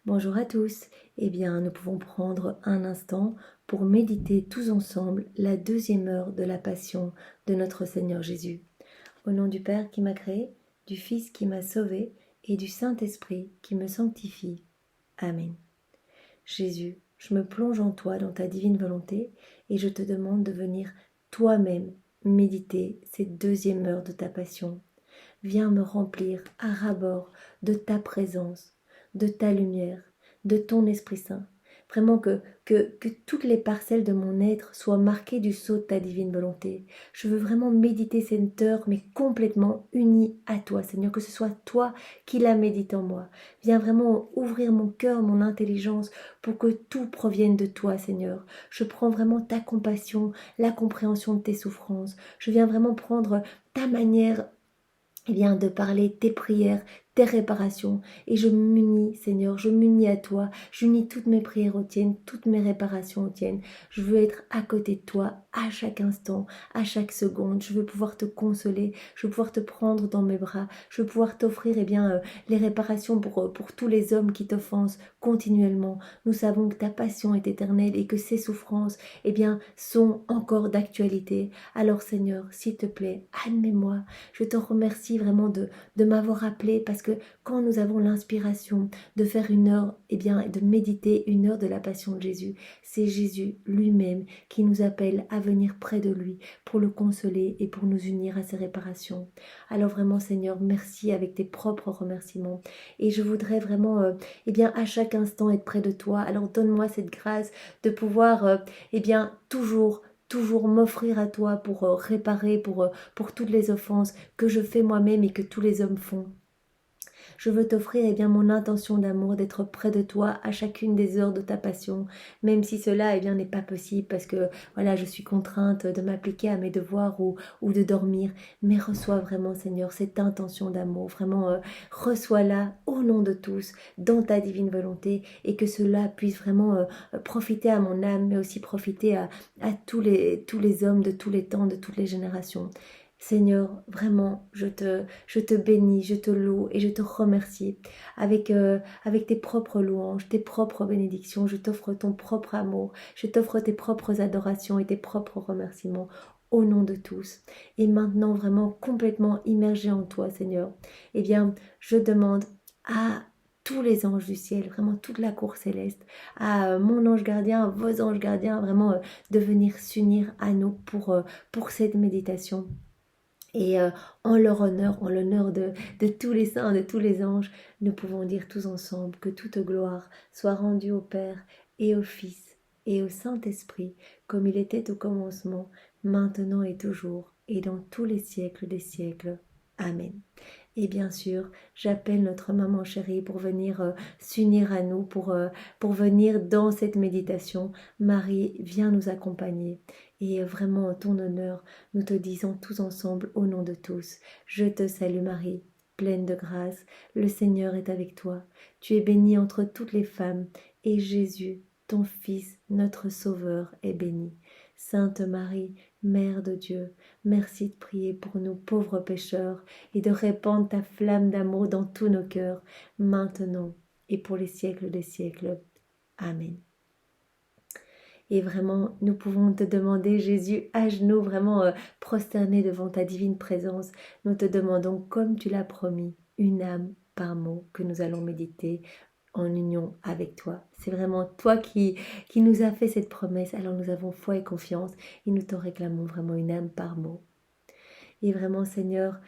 Bonjour à tous. Eh bien, nous pouvons prendre un instant pour méditer tous ensemble la deuxième heure de la passion de notre Seigneur Jésus. Au nom du Père qui m'a créé, du Fils qui m'a sauvé et du Saint-Esprit qui me sanctifie. Amen. Jésus, je me plonge en toi dans ta divine volonté et je te demande de venir toi-même méditer cette deuxième heure de ta passion. Viens me remplir à ras-bord de ta présence, de ta lumière, de ton Esprit Saint. Vraiment que toutes les parcelles de mon être soient marquées du sceau de ta divine volonté. Je veux vraiment méditer cette heure, mais complètement unie à toi, Seigneur, que ce soit toi qui la médite en moi. Viens vraiment ouvrir mon cœur, mon intelligence, pour que tout provienne de toi, Seigneur. Je prends vraiment ta compassion, la compréhension de tes souffrances. Je viens vraiment prendre ta manière de parler tes prières, tes réparations. Et je m'unis, Seigneur, je m'unis à toi. J'unis toutes mes prières aux tiennes, toutes mes réparations aux tiennes. Je veux être à côté de toi à chaque instant, à chaque seconde. Je veux pouvoir te consoler, je veux pouvoir te prendre dans mes bras. Je veux pouvoir t'offrir les réparations pour tous les hommes qui t'offensent continuellement. Nous savons que ta passion est éternelle et que ces souffrances sont encore d'actualité. Alors Seigneur, s'il te plaît, admets-moi. Je te remercie vraiment de m'avoir appelé parce que quand nous avons l'inspiration de faire une heure, de méditer une heure de la passion de Jésus, c'est Jésus lui-même qui nous appelle à venir près de lui pour le consoler et pour nous unir à ses réparations. Alors vraiment Seigneur, merci avec tes propres remerciements. Et je voudrais vraiment, à chaque instant être près de toi. Alors donne-moi cette grâce de pouvoir, toujours m'offrir à toi pour réparer, pour toutes les offenses que je fais moi-même et que tous les hommes font. Je veux t'offrir mon intention d'amour, d'être près de toi à chacune des heures de ta passion, même si cela n'est pas possible parce que voilà, je suis contrainte de m'appliquer à mes devoirs ou de dormir. Mais reçois vraiment, Seigneur, cette intention d'amour. Vraiment, reçois-la au nom de tous, dans ta divine volonté, et que cela puisse vraiment profiter à mon âme, mais aussi profiter à tous les hommes de tous les temps, de toutes les générations. Seigneur, vraiment, je te bénis, je te loue et je te remercie avec tes propres louanges, tes propres bénédictions. Je t'offre ton propre amour, je t'offre tes propres adorations et tes propres remerciements au nom de tous. Et maintenant, vraiment complètement immergé en toi, Seigneur, je demande à tous les anges du ciel, vraiment toute la cour céleste, à mon ange gardien, vos anges gardiens, vraiment de venir s'unir à nous pour cette méditation. Et en leur honneur, en l'honneur de tous les saints, de tous les anges, nous pouvons dire tous ensemble que toute gloire soit rendue au Père et au Fils et au Saint-Esprit, comme il était au commencement, maintenant et toujours, et dans tous les siècles des siècles. Amen. Et bien sûr, j'appelle notre maman chérie pour venir s'unir à nous, pour venir dans cette méditation. Marie, viens nous accompagner. Et vraiment, en ton honneur, nous te disons tous ensemble, au nom de tous, je te salue Marie, pleine de grâce, le Seigneur est avec toi. Tu es bénie entre toutes les femmes, et Jésus, ton Fils, notre Sauveur, est béni. Sainte Marie, Mère de Dieu, merci de prier pour nous pauvres pécheurs et de répandre ta flamme d'amour dans tous nos cœurs, maintenant et pour les siècles des siècles. Amen. Et vraiment, nous pouvons te demander, Jésus, à genoux, vraiment prosternés devant ta divine présence, nous te demandons, comme tu l'as promis, une âme par mot que nous allons méditer en union avec toi. C'est vraiment toi qui nous as fait cette promesse, alors nous avons foi et confiance et nous te réclamons vraiment une âme par mot. Et vraiment, Seigneur,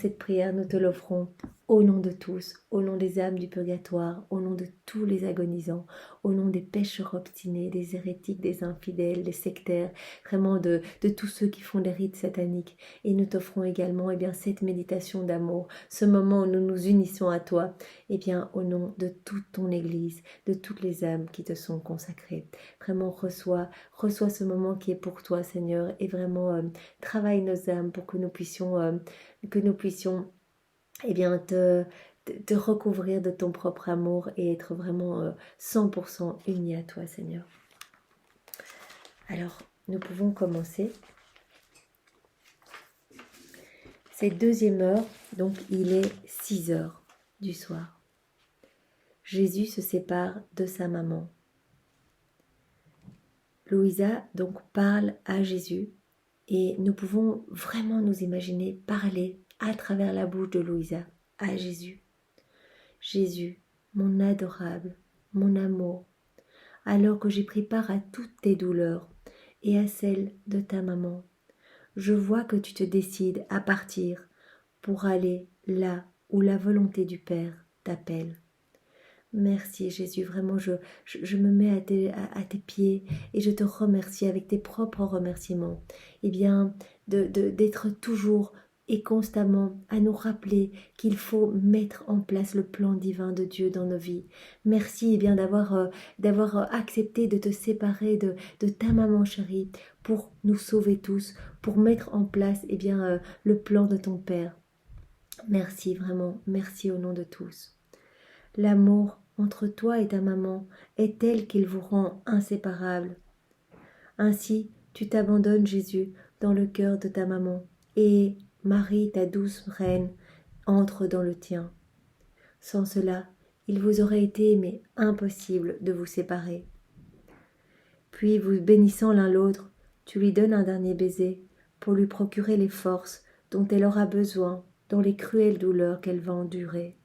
cette prière, nous te l'offrons au nom de tous, au nom des âmes du purgatoire, au nom de tous les agonisants, au nom des pécheurs obstinés, des hérétiques, des infidèles, des sectaires, vraiment de tous ceux qui font des rites sataniques. Et nous t'offrons également cette méditation d'amour, ce moment où nous nous unissons à toi, au nom de toute ton Église, de toutes les âmes qui te sont consacrées. Vraiment, reçois ce moment qui est pour toi, Seigneur, et vraiment travaille nos âmes pour que nous puissions te recouvrir de ton propre amour et être vraiment 100% unis à toi, Seigneur. Alors, nous pouvons commencer. C'est deuxième heure, donc il est 6 heures du soir. Jésus se sépare de sa maman. Louisa donc parle à Jésus et nous pouvons vraiment nous imaginer parler à travers la bouche de Louisa à Jésus. Jésus, mon adorable, mon amour, alors que j'ai pris part à toutes tes douleurs et à celles de ta maman, je vois que tu te décides à partir pour aller là où la volonté du Père t'appelle. Merci Jésus, vraiment je me mets à tes pieds et je te remercie avec tes propres remerciements. Eh bien, d'être toujours et constamment à nous rappeler qu'il faut mettre en place le plan divin de Dieu dans nos vies. Merci bien d'avoir accepté de te séparer de ta maman chérie pour nous sauver tous, pour mettre en place le plan de ton Père. Merci vraiment, merci au nom de tous. L'amour entre toi et ta maman est tel qu'il vous rend inséparables. Ainsi, tu t'abandonnes, Jésus, dans le cœur de ta maman, et Marie, ta douce reine, entre dans le tien. Sans cela, il vous aurait été mais impossible de vous séparer. Puis, vous bénissant l'un l'autre, tu lui donnes un dernier baiser pour lui procurer les forces dont elle aura besoin dans les cruelles douleurs qu'elle va endurer.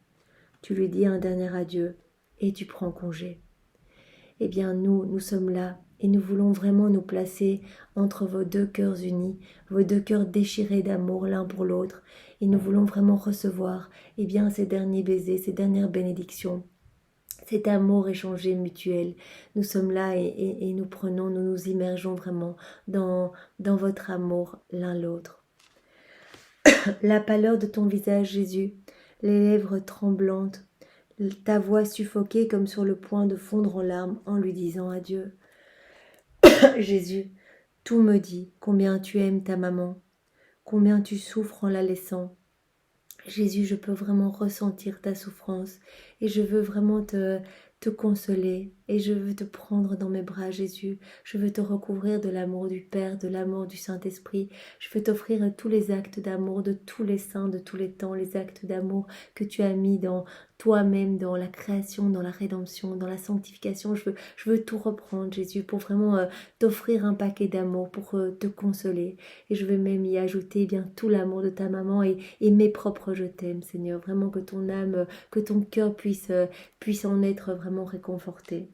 Tu lui dis un dernier adieu et tu prends congé. Eh bien, nous sommes là et nous voulons vraiment nous placer entre vos deux cœurs unis, vos deux cœurs déchirés d'amour l'un pour l'autre, et nous voulons vraiment recevoir ces derniers baisers, ces dernières bénédictions, cet amour échangé mutuel. Nous sommes là et nous nous immergeons vraiment dans votre amour l'un l'autre. La pâleur de ton visage, Jésus, les lèvres tremblantes, ta voix suffoquée comme sur le point de fondre en larmes en lui disant adieu. Jésus, tout me dit combien tu aimes ta maman, combien tu souffres en la laissant. Jésus, je peux vraiment ressentir ta souffrance et je veux vraiment te consoler et je veux te prendre dans mes bras, Jésus. Je veux te recouvrir de l'amour du Père, de l'amour du Saint-Esprit. Je veux t'offrir tous les actes d'amour de tous les saints, de tous les temps, les actes d'amour que tu as mis dans toi-même, dans la création, dans la rédemption, dans la sanctification. Je veux tout reprendre, Jésus, pour vraiment t'offrir un paquet d'amour, pour te consoler. Et je veux même y ajouter tout l'amour de ta maman et mes propres je t'aime, Seigneur. Vraiment que ton âme, que ton cœur puisse en être vraiment réconforté.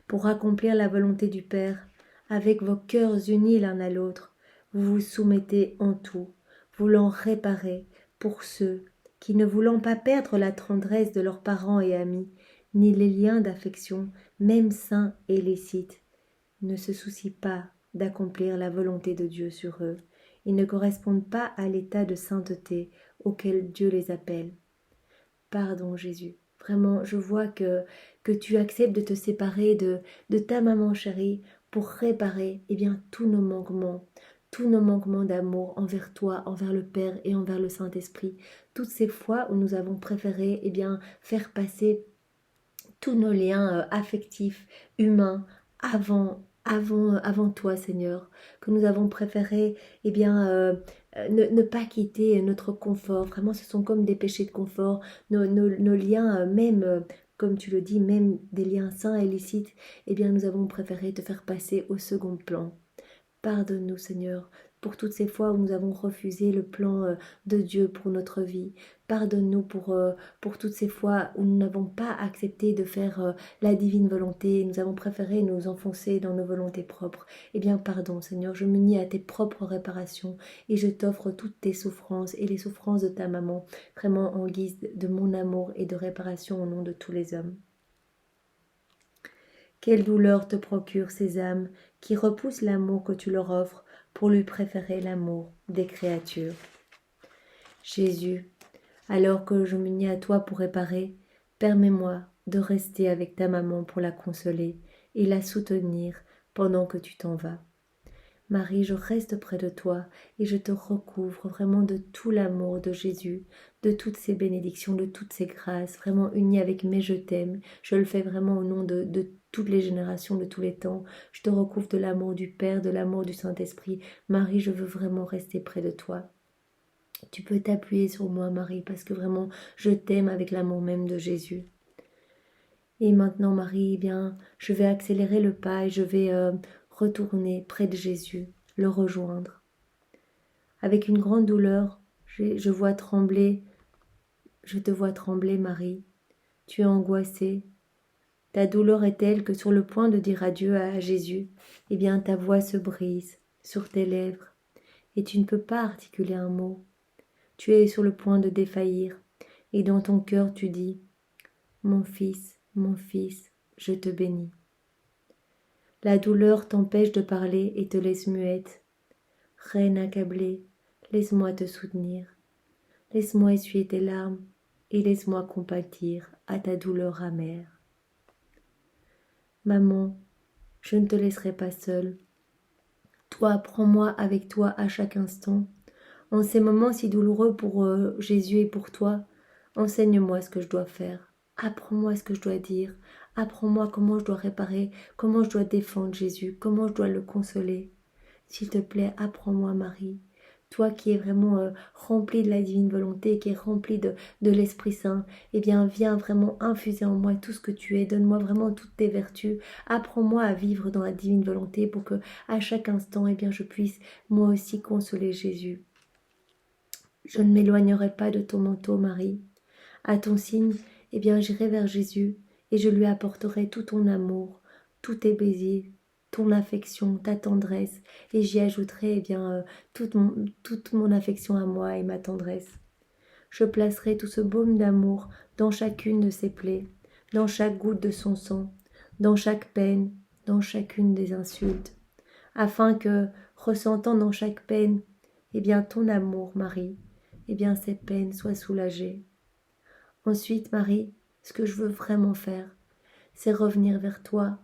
Pour accomplir la volonté du Père, avec vos cœurs unis l'un à l'autre, vous vous soumettez en tout, voulant réparer pour ceux qui, ne voulant pas perdre la tendresse de leurs parents et amis, ni les liens d'affection, même sains et licites, ne se soucient pas d'accomplir la volonté de Dieu sur eux. Ils ne correspondent pas à l'état de sainteté auquel Dieu les appelle. Pardon, Jésus. Vraiment, je vois que tu acceptes de te séparer de ta maman chérie pour réparer tous nos manquements d'amour envers toi, envers le Père et envers le Saint-Esprit. Toutes ces fois où nous avons préféré faire passer tous nos liens affectifs, humains, avant toi, Seigneur, que nous avons préféré ne pas quitter notre confort. Vraiment, ce sont comme des péchés de confort. Nos liens, comme tu le dis, même des liens sains et licites, nous avons préféré te faire passer au second plan. Pardonne-nous, Seigneur, pour toutes ces fois où nous avons refusé le plan de Dieu pour notre vie. Pardonne-nous pour toutes ces fois où nous n'avons pas accepté de faire la divine volonté. Nous avons préféré nous enfoncer dans nos volontés propres. Pardon, Seigneur, je m'unis à tes propres réparations et je t'offre toutes tes souffrances et les souffrances de ta maman, vraiment en guise de mon amour et de réparation au nom de tous les hommes. Quelle douleur te procurent ces âmes qui repoussent l'amour que tu leur offres pour lui préférer l'amour des créatures. Jésus, alors que je m'unis à toi pour réparer, permets-moi de rester avec ta maman pour la consoler et la soutenir pendant que tu t'en vas. Marie, je reste près de toi et je te recouvre vraiment de tout l'amour de Jésus, de toutes ses bénédictions, de toutes ses grâces, vraiment unie avec mes je t'aime. Je le fais vraiment au nom de toutes les générations, de tous les temps. Je te recouvre de l'amour du Père, de l'amour du Saint-Esprit. Marie, je veux vraiment rester près de toi. Tu peux t'appuyer sur moi, Marie, parce que vraiment, je t'aime avec l'amour même de Jésus. Et maintenant, Marie, eh bien, je vais accélérer le pas et je vais retourner près de Jésus, le rejoindre. Avec une grande douleur, je vois trembler, je te vois trembler, Marie. Tu es angoissée. Ta douleur est telle que sur le point de dire adieu à Jésus, eh bien, ta voix se brise sur tes lèvres et tu ne peux pas articuler un mot. Tu es sur le point de défaillir et dans ton cœur tu dis « mon fils, je te bénis ». La douleur t'empêche de parler et te laisse muette. Reine accablée, laisse-moi te soutenir. Laisse-moi essuyer tes larmes et laisse-moi compatir à ta douleur amère. Maman, je ne te laisserai pas seule. Toi, prends-moi avec toi à chaque instant. En ces moments si douloureux pour Jésus et pour toi, enseigne-moi ce que je dois faire. Apprends-moi ce que je dois dire. Apprends-moi comment je dois réparer, comment je dois défendre Jésus, comment je dois le consoler. S'il te plaît, apprends-moi, Marie. Toi qui es vraiment remplie de la divine volonté, qui est remplie de l'Esprit Saint, eh bien, viens vraiment infuser en moi tout ce que tu es. Donne-moi vraiment toutes tes vertus. Apprends-moi à vivre dans la divine volonté pour que, à chaque instant, eh bien, je puisse moi aussi consoler Jésus. Je ne m'éloignerai pas de ton manteau, Marie. À ton signe, eh bien, j'irai vers Jésus et je lui apporterai tout ton amour, tous tes baisers, ton affection, ta tendresse, et j'y ajouterai eh bien toute mon affection à moi et ma tendresse. Je placerai tout ce baume d'amour dans chacune de ses plaies, dans chaque goutte de son sang, dans chaque peine, dans chacune des insultes, afin que, ressentant dans chaque peine, eh bien ton amour, Marie, eh bien ces peines soient soulagées. Ensuite, Marie, ce que je veux vraiment faire, c'est revenir vers toi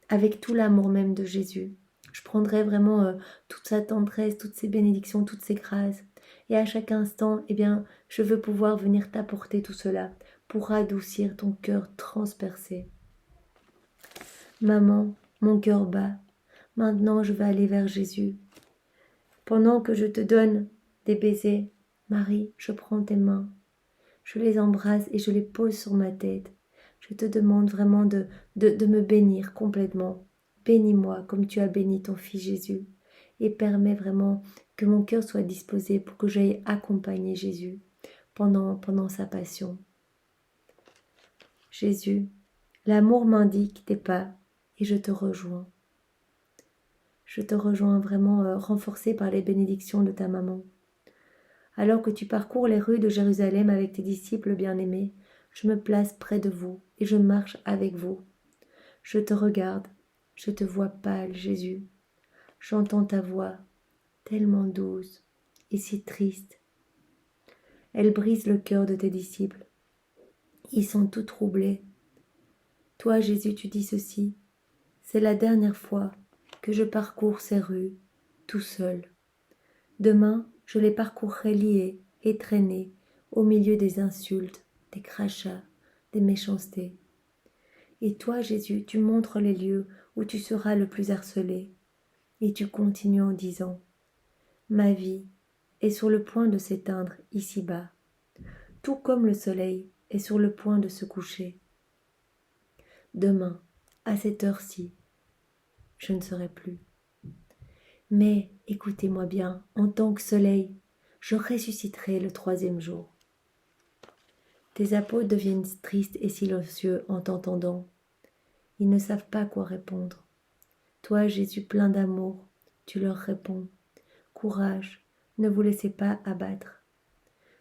avec tout l'amour même de Jésus. Je prendrai vraiment toute sa tendresse, toutes ses bénédictions, toutes ses grâces. Et à chaque instant, eh bien, je veux pouvoir venir t'apporter tout cela pour adoucir ton cœur transpercé. Maman, mon cœur bat. Maintenant, je vais aller vers Jésus. Pendant que je te donne des baisers, Marie, je prends tes mains. Je les embrasse et je les pose sur ma tête. Je te demande vraiment de me bénir complètement. Bénis-moi comme tu as béni ton fils Jésus. Et permets vraiment que mon cœur soit disposé pour que j'aille accompagner Jésus pendant sa passion. Jésus, l'amour m'indique tes pas et je te rejoins. Je te rejoins vraiment renforcé par les bénédictions de ta maman. Alors que tu parcours les rues de Jérusalem avec tes disciples bien-aimés, je me place près de vous et je marche avec vous. Je te regarde, je te vois pâle, Jésus. J'entends ta voix, tellement douce et si triste. Elle brise le cœur de tes disciples. Ils sont tout troublés. Toi, Jésus, tu dis ceci. C'est la dernière fois que je parcours ces rues, tout seul. Demain, je les parcourrai liés et traînés au milieu des insultes, des crachats, des méchancetés. Et toi, Jésus, tu montres les lieux où tu seras le plus harcelé. Et tu continues en disant « Ma vie est sur le point de s'éteindre ici-bas, tout comme le soleil est sur le point de se coucher. Demain, à cette heure-ci, je ne serai plus. Mais écoutez-moi bien, en tant que soleil, je ressusciterai le 3e jour. » Tes apôtres deviennent tristes et silencieux en t'entendant. Ils ne savent pas quoi répondre. Toi, Jésus plein d'amour, tu leur réponds. Courage, ne vous laissez pas abattre.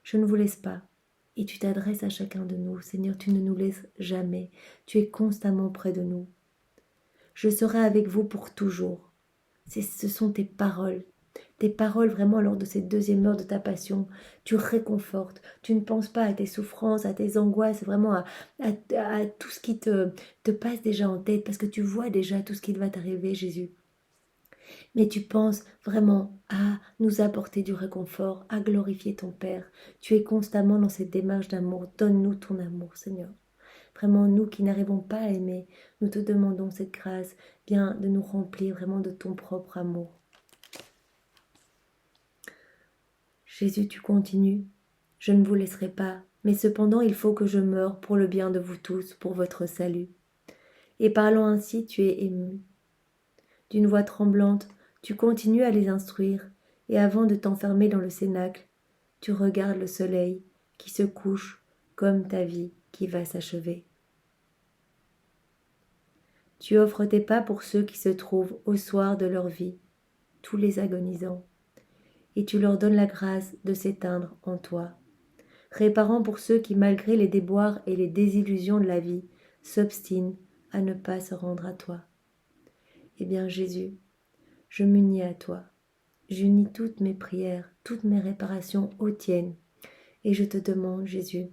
Je ne vous laisse pas. Et tu t'adresses à chacun de nous. Seigneur, tu ne nous laisses jamais. Tu es constamment près de nous. Je serai avec vous pour toujours. Ce sont tes paroles. Tes paroles vraiment lors de cette 2e heure de ta passion. Tu réconfortes. Tu ne penses pas à tes souffrances, à tes angoisses, vraiment à tout ce qui te passe déjà en tête parce que tu vois déjà tout ce qui va t'arriver, Jésus. Mais tu penses vraiment à nous apporter du réconfort, à glorifier ton Père. Tu es constamment dans cette démarche d'amour. Donne-nous ton amour, Seigneur. Vraiment, nous qui n'arrivons pas à aimer, nous te demandons cette grâce, bien de nous remplir vraiment de ton propre amour. Jésus, tu continues. Je ne vous laisserai pas Mais cependant, il faut que je meure pour le bien de vous tous, pour votre salut. Et parlant ainsi, tu es ému. D'une voix tremblante, tu continues à les instruire, et avant de t'enfermer dans le cénacle, tu regardes le soleil qui se couche comme ta vie qui va s'achever. Tu offres tes pas pour ceux qui se trouvent au soir de leur vie, tous les agonisants, et tu leur donnes la grâce de s'éteindre en toi, réparant pour ceux qui, malgré les déboires et les désillusions de la vie, s'obstinent à ne pas se rendre à toi. Eh bien Jésus, je m'unis à toi, j'unis toutes mes prières, toutes mes réparations aux tiennes, et je te demande, Jésus,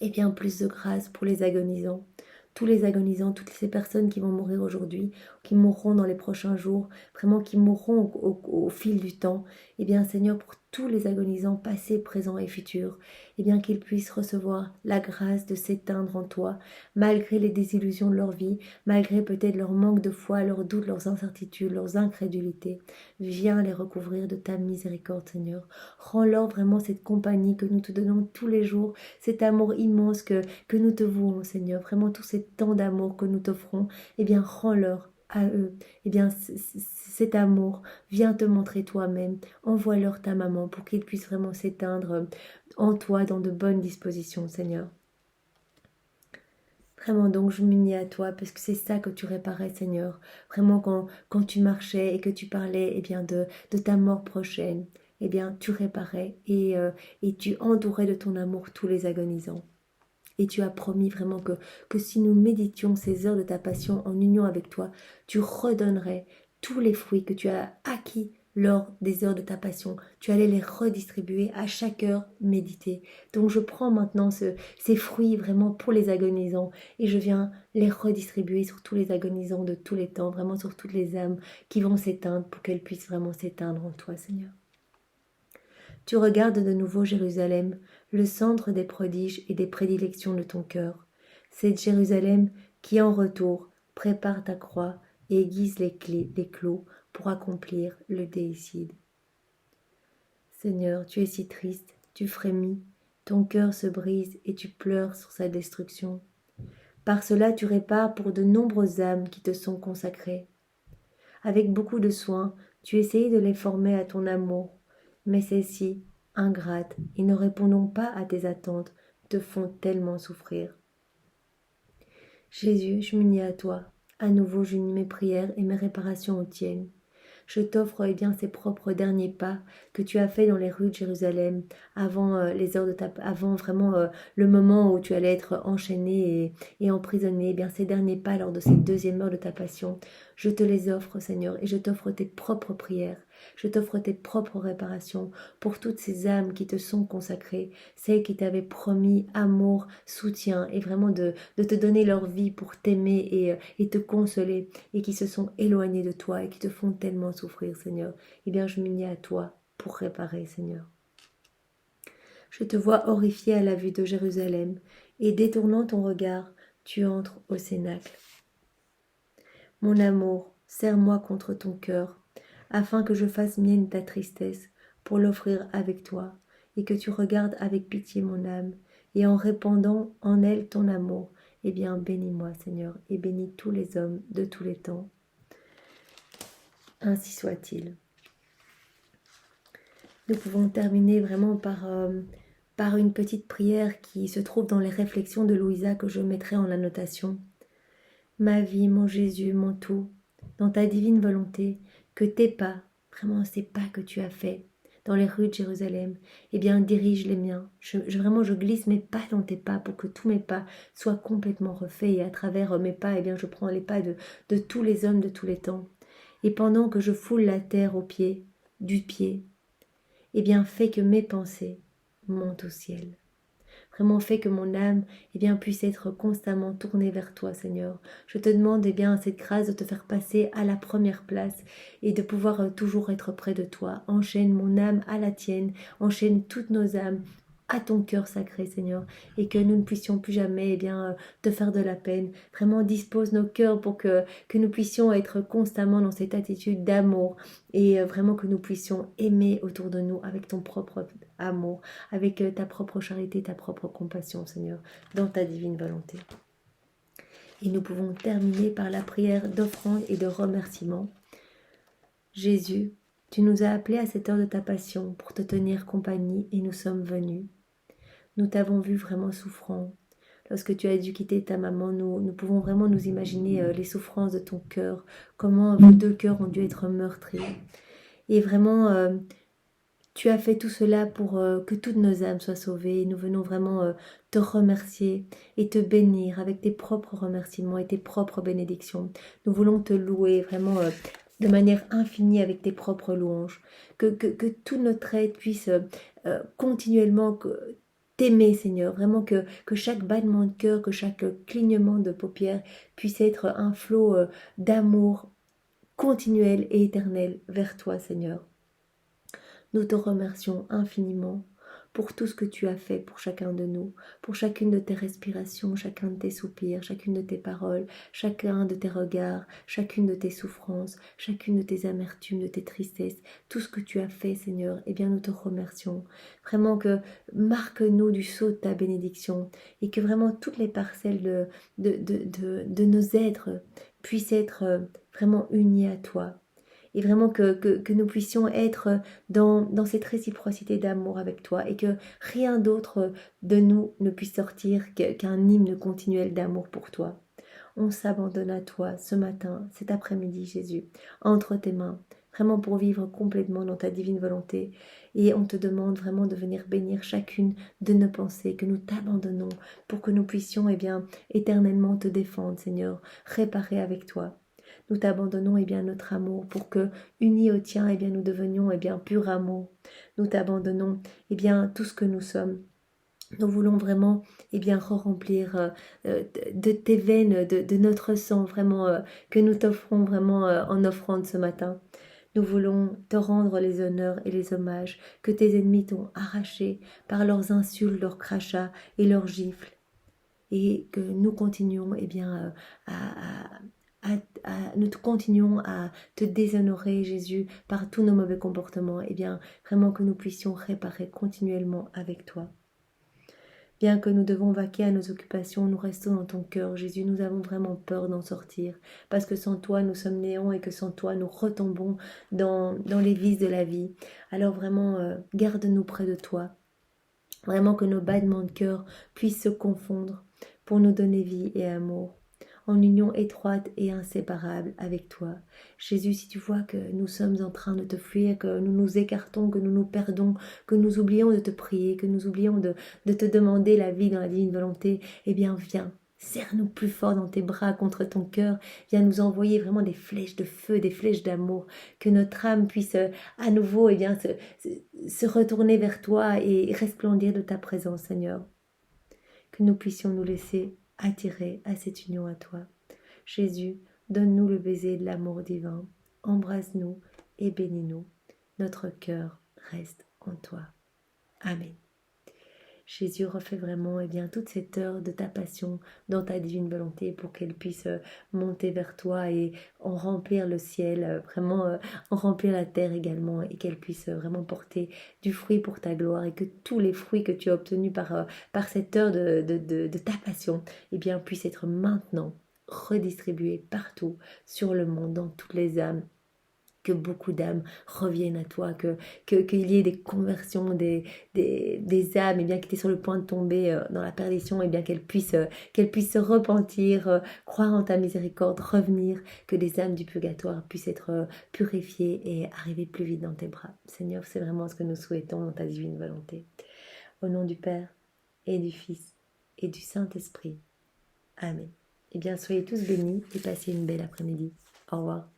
eh bien plus de grâce pour les agonisants, tous les agonisants, toutes ces personnes qui vont mourir aujourd'hui, qui mourront dans les prochains jours, vraiment qui mourront au fil du temps. Eh bien Seigneur, pour tous les agonisants passés, présents et futurs, eh bien qu'ils puissent recevoir la grâce de s'éteindre en toi, malgré les désillusions de leur vie, malgré peut-être leur manque de foi, leurs doutes, leurs incertitudes, leurs incrédulités. Viens les recouvrir de ta miséricorde, Seigneur. Rends-leur vraiment cette compagnie que nous te donnons tous les jours, cet amour immense que nous te vouons, Seigneur, vraiment tout ce temps d'amour que nous t'offrons, eh bien, rends-leur à eux, eh bien, cet amour, viens te montrer toi-même, envoie-leur ta maman pour qu'ils puissent vraiment s'éteindre en toi dans de bonnes dispositions, Seigneur. Vraiment, donc, je m'unis à toi parce que c'est ça que tu réparais, Seigneur. Vraiment, quand tu marchais et que tu parlais, eh bien, de ta mort prochaine, eh bien, tu réparais et tu entourais de ton amour tous les agonisants. Et tu as promis vraiment que si nous méditions ces heures de ta passion en union avec toi, tu redonnerais tous les fruits que tu as acquis lors des heures de ta passion. Tu allais les redistribuer à chaque heure méditée. Donc je prends maintenant ces fruits vraiment pour les agonisants et je viens les redistribuer sur tous les agonisants de tous les temps, vraiment sur toutes les âmes qui vont s'éteindre pour qu'elles puissent vraiment s'éteindre en toi, Seigneur. Tu regardes de nouveau Jérusalem, le centre des prodiges et des prédilections de ton cœur. C'est Jérusalem qui, en retour, prépare ta croix et aiguise les clous pour accomplir le déicide. Seigneur, tu es si triste, tu frémis, ton cœur se brise et tu pleures sur sa destruction. Par cela, tu répares pour de nombreuses âmes qui te sont consacrées. Avec beaucoup de soin, tu essayes de les former à ton amour, mais celles-ci, ingrates et ne répondant pas à tes attentes, te font tellement souffrir. Jésus, je m'unis à toi. À nouveau, j'unis mes prières et mes réparations aux tiennes. Je t'offre bien ces propres derniers pas que tu as fait dans les rues de Jérusalem avant les heures de avant vraiment le moment où tu allais être enchaîné et emprisonné. Eh bien ces derniers pas lors de cette deuxième heure de ta passion, je te les offre, Seigneur, et je t'offre tes propres prières. Je t'offre tes propres réparations pour toutes ces âmes qui te sont consacrées, celles qui t'avaient promis amour, soutien et vraiment de te donner leur vie pour t'aimer et te consoler et qui se sont éloignées de toi et qui te font tellement souffrir, Seigneur. Eh bien, je m'unis à toi pour réparer, Seigneur. Je te vois horrifié à la vue de Jérusalem et détournant ton regard, tu entres au cénacle. Mon amour, serre-moi contre ton cœur, afin que je fasse mienne ta tristesse pour l'offrir avec toi, et que tu regardes avec pitié mon âme, et en répandant en elle ton amour, eh bien bénis-moi Seigneur, et bénis tous les hommes de tous les temps. Ainsi soit-il. Nous pouvons terminer vraiment par une petite prière qui se trouve dans les réflexions de Louisa que je mettrai en annotation. Ma vie, mon Jésus, mon tout, dans ta divine volonté, que tes pas, vraiment ces pas que tu as faits dans les rues de Jérusalem, eh bien dirige les miens. Vraiment, je glisse mes pas dans tes pas pour que tous mes pas soient complètement refaits et à travers mes pas, eh bien je prends les pas de tous les hommes de tous les temps. Et pendant que je foule la terre du pied, eh bien fais que mes pensées montent au ciel. Vraiment fais que mon âme eh bien, puisse être constamment tournée vers toi, Seigneur. Je te demande eh bien, cette grâce de te faire passer à la première place et de pouvoir toujours être près de toi. Enchaîne mon âme à la tienne, enchaîne toutes nos âmes à ton cœur sacré, Seigneur, et que nous ne puissions plus jamais te faire de la peine. Vraiment, dispose nos cœurs pour que nous puissions être constamment dans cette attitude d'amour et vraiment que nous puissions aimer autour de nous avec ton propre amour, avec ta propre charité, ta propre compassion, Seigneur, dans ta divine volonté. Et nous pouvons terminer par la prière d'offrande et de remerciement. Jésus, tu nous as appelés à cette heure de ta passion pour te tenir compagnie et nous sommes venus. Nous t'avons vu vraiment souffrant. Lorsque tu as dû quitter ta maman, nous pouvons vraiment nous imaginer les souffrances de ton cœur, comment vos deux cœurs ont dû être meurtris. Et vraiment, tu as fait tout cela pour que toutes nos âmes soient sauvées. Et nous venons vraiment te remercier et te bénir avec tes propres remerciements et tes propres bénédictions. Nous voulons te louer vraiment de manière infinie avec tes propres louanges. Que tout notre être puisse continuellement t'aimer, Seigneur. Vraiment que chaque battement de cœur, que chaque clignement de paupières puisse être un flot d'amour continuel et éternel vers toi, Seigneur. Nous te remercions infiniment pour tout ce que tu as fait pour chacun de nous, pour chacune de tes respirations, chacun de tes soupirs, chacune de tes paroles, chacun de tes regards, chacune de tes souffrances, chacune de tes amertumes, de tes tristesses, tout ce que tu as fait, Seigneur, eh bien nous te remercions. Vraiment que marque-nous du sceau de ta bénédiction et que vraiment toutes les parcelles de nos êtres puissent être vraiment unies à toi. Et vraiment que nous puissions être dans cette réciprocité d'amour avec toi et que rien d'autre de nous ne puisse sortir qu'un hymne continuel d'amour pour toi. On s'abandonne à toi ce matin, cet après-midi, Jésus, entre tes mains, vraiment pour vivre complètement dans ta divine volonté. Et on te demande vraiment de venir bénir chacune de nos pensées, que nous t'abandonnons pour que nous puissions éternellement te défendre, Seigneur, réparer avec toi. Nous t'abandonnons notre amour pour que, unis au tien, nous devenions pur amour. Nous t'abandonnons tout ce que nous sommes. Nous voulons vraiment re-remplir de tes veines, de notre sang, vraiment que nous t'offrons vraiment en offrande ce matin. Nous voulons te rendre les honneurs et les hommages que tes ennemis t'ont arrachés par leurs insultes, leurs crachats et leurs gifles. Et que nous continuons nous continuons à te déshonorer, Jésus, par tous nos mauvais comportements. Vraiment que nous puissions réparer continuellement avec toi. Bien que nous devons vaquer à nos occupations, nous restons dans ton cœur, Jésus. Nous avons vraiment peur d'en sortir, parce que sans toi, nous sommes néants et que sans toi, nous retombons dans les vices de la vie. Alors vraiment, garde-nous près de toi. Vraiment que nos battements de cœur puissent se confondre pour nous donner vie et amour, en union étroite et inséparable avec toi. Jésus, si tu vois que nous sommes en train de te fuir, que nous nous écartons, que nous nous perdons, que nous oublions de te prier, que nous oublions de te demander la vie dans la divine volonté, viens. Serre-nous plus fort dans tes bras contre ton cœur. Viens nous envoyer vraiment des flèches de feu, des flèches d'amour. Que notre âme puisse à nouveau se retourner vers toi et resplendir de ta présence, Seigneur. Que nous puissions nous laisser attirer à cette union à toi. Jésus, donne-nous le baiser de l'amour divin. Embrasse-nous et bénis-nous. Notre cœur reste en toi. Amen. Jésus, refais vraiment toute cette heure de ta passion dans ta divine volonté pour qu'elle puisse monter vers toi et en remplir le ciel, vraiment en remplir la terre également, et qu'elle puisse vraiment porter du fruit pour ta gloire, et que tous les fruits que tu as obtenus par cette heure de ta passion puissent être maintenant redistribués partout sur le monde, dans toutes les âmes. Que beaucoup d'âmes reviennent à toi, qu'il y ait des conversions, des âmes qui étaient sur le point de tomber dans la perdition, qu'elles puissent se repentir, croire en ta miséricorde, revenir, que les âmes du purgatoire puissent être purifiées et arriver plus vite dans tes bras. Seigneur, c'est vraiment ce que nous souhaitons dans ta divine volonté. Au nom du Père et du Fils et du Saint-Esprit. Amen. Soyez tous bénis et passez une belle après-midi. Au revoir.